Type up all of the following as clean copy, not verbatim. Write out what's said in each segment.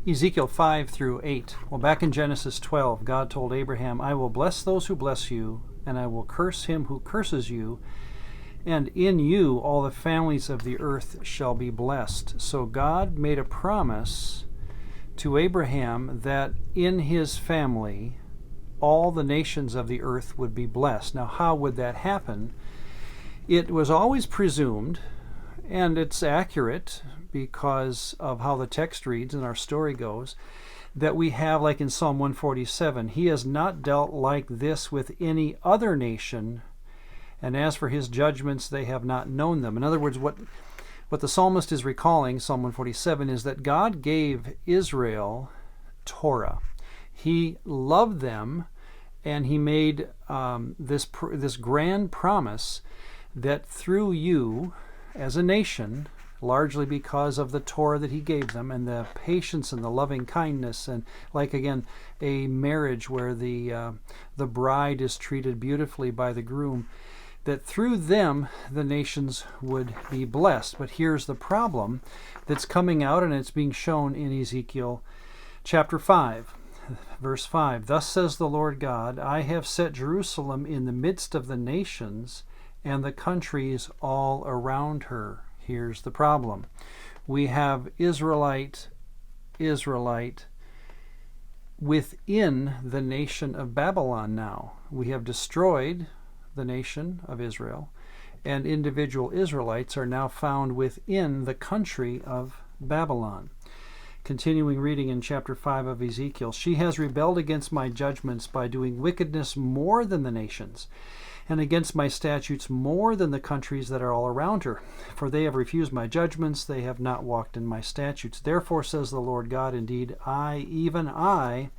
Ezekiel 5 through 8. Well, back in Genesis 12, God told Abraham, I will bless those who bless you, and I will curse him who curses you, and in you all the families of the earth shall be blessed. So God made a promise to Abraham that in his family all the nations of the earth would be blessed. Now, how would that happen? It was always presumed, and it's accurate because of how the text reads and our story goes, that we have, like in Psalm 147, he has not dealt like this with any other nation, and as for his judgments, they have not known them. In other words, what the psalmist is recalling, Psalm 147, is that God gave Israel Torah. He loved them, and he made this grand promise that through you, as a nation, largely because of the Torah that he gave them and the patience and the loving kindness, and like again a marriage where the bride is treated beautifully by the groom, that through them the nations would be blessed. But here's the problem that's coming out, and it's being shown in Ezekiel chapter 5, verse 5. Thus says the Lord God, I have set Jerusalem in the midst of the nations and the countries all around her. Here's the problem. We have Israelite within the nation of Babylon now. We have destroyed the nation of Israel, and individual Israelites are now found within the country of Babylon. Continuing reading in chapter 5 of Ezekiel, she has rebelled against my judgments by doing wickedness more than the nations, and against my statutes more than the countries that are all around her. For they have refused my judgments, they have not walked in my statutes. Therefore, says the Lord God, indeed, even I,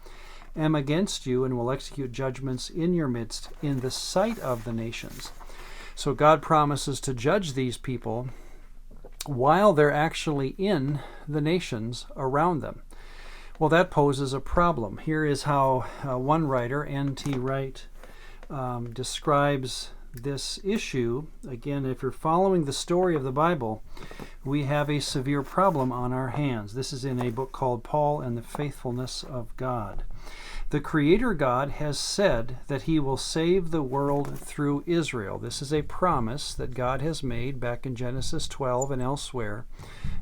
am against you, and will execute judgments in your midst in the sight of the nations. So God promises to judge these people while they're actually in the nations around them. Well, that poses a problem. Here is how one writer, N.T. Wright, describes this issue. Again, if you're following the story of the Bible, we have a severe problem on our hands. This is in a book called Paul and the Faithfulness of God. The Creator God has said that he will save the world through Israel. This is a promise that God has made back in Genesis 12 and elsewhere,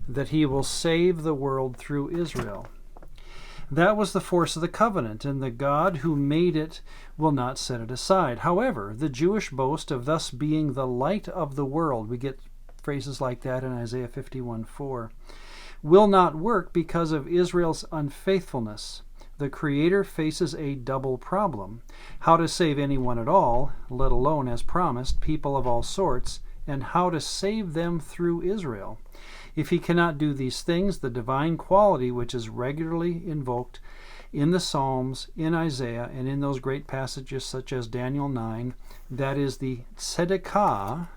that he will save the world through Israel. That was the force of the covenant, and the God who made it will not set it aside. However, the Jewish boast of thus being the light of the world, we get phrases like that in Isaiah 51:4, will not work because of Israel's unfaithfulness. The Creator faces a double problem: how to save anyone at all, let alone, as promised, people of all sorts, and how to save them through Israel. If he cannot do these things, the divine quality which is regularly invoked in the Psalms, in Isaiah, and in those great passages such as Daniel 9, that is the tzedakah,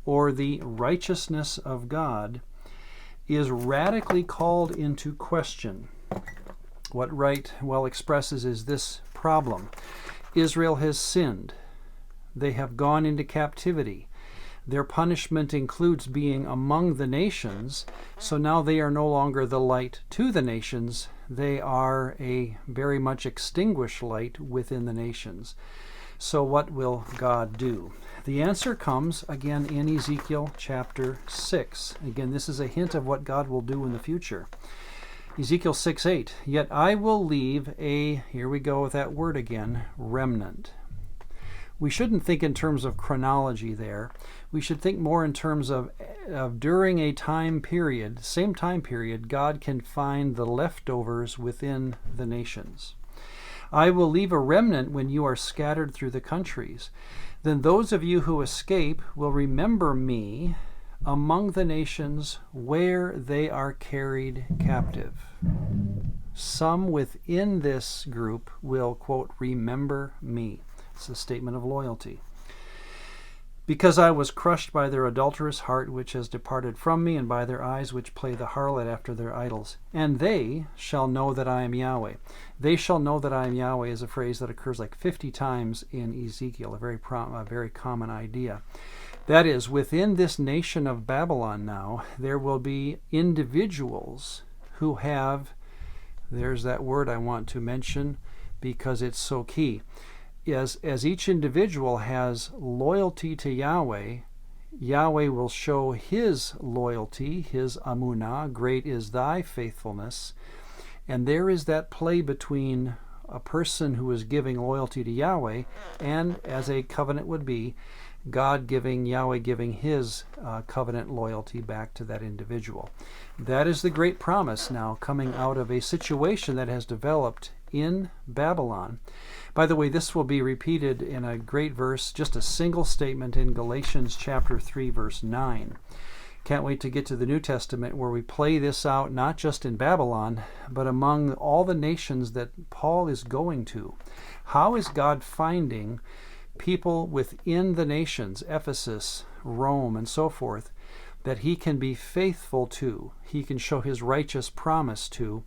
or the righteousness of God, is radically called into question. What Wright well expresses is this problem. Israel has sinned. They have gone into captivity. Their punishment includes being among the nations, so now they are no longer the light to the nations. They are a very much extinguished light within the nations. So what will God do? The answer comes again in Ezekiel chapter 6. Again, this is a hint of what God will do in the future. Ezekiel 6:8, yet I will leave a, here we go with that word again, remnant. We shouldn't think in terms of chronology there. We should think more in terms of during a time period, same time period, God can find the leftovers within the nations. I will leave a remnant when you are scattered through the countries. Then those of you who escape will remember me among the nations where they are carried captive. Some within this group will, quote, remember me. It's a statement of loyalty. Because I was crushed by their adulterous heart, which has departed from me, and by their eyes, which play the harlot after their idols. And they shall know that I am Yahweh. They shall know that I am Yahweh is a phrase that occurs like 50 times in Ezekiel, a very common idea. That is, within this nation of Babylon now, there will be individuals who have There's that word I want to mention because it's so key. As each individual has loyalty to Yahweh, Yahweh will show his loyalty, his amunah, great is thy faithfulness. And there is that play between a person who is giving loyalty to Yahweh and, as a covenant would be, Yahweh giving his covenant loyalty back to that individual. That is the great promise now coming out of a situation that has developed in Babylon. By the way, this will be repeated in a great verse, just a single statement in Galatians chapter 3, verse 9. Can't wait to get to the New Testament where we play this out not just in Babylon, but among all the nations that Paul is going to. How is God finding people within the nations, Ephesus, Rome, and so forth, that he can be faithful to, he can show his righteous promise to?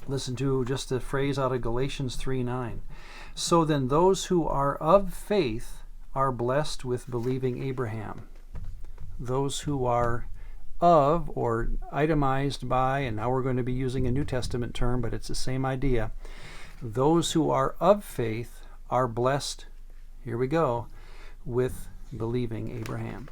Listen to just the phrase out of Galatians 3:9. So then those who are of faith are blessed with believing Abraham. Those who are of, or itemized by, and now we're going to be using a New Testament term, but it's the same idea. Those who are of faith are blessed, here we go, with believing Abraham.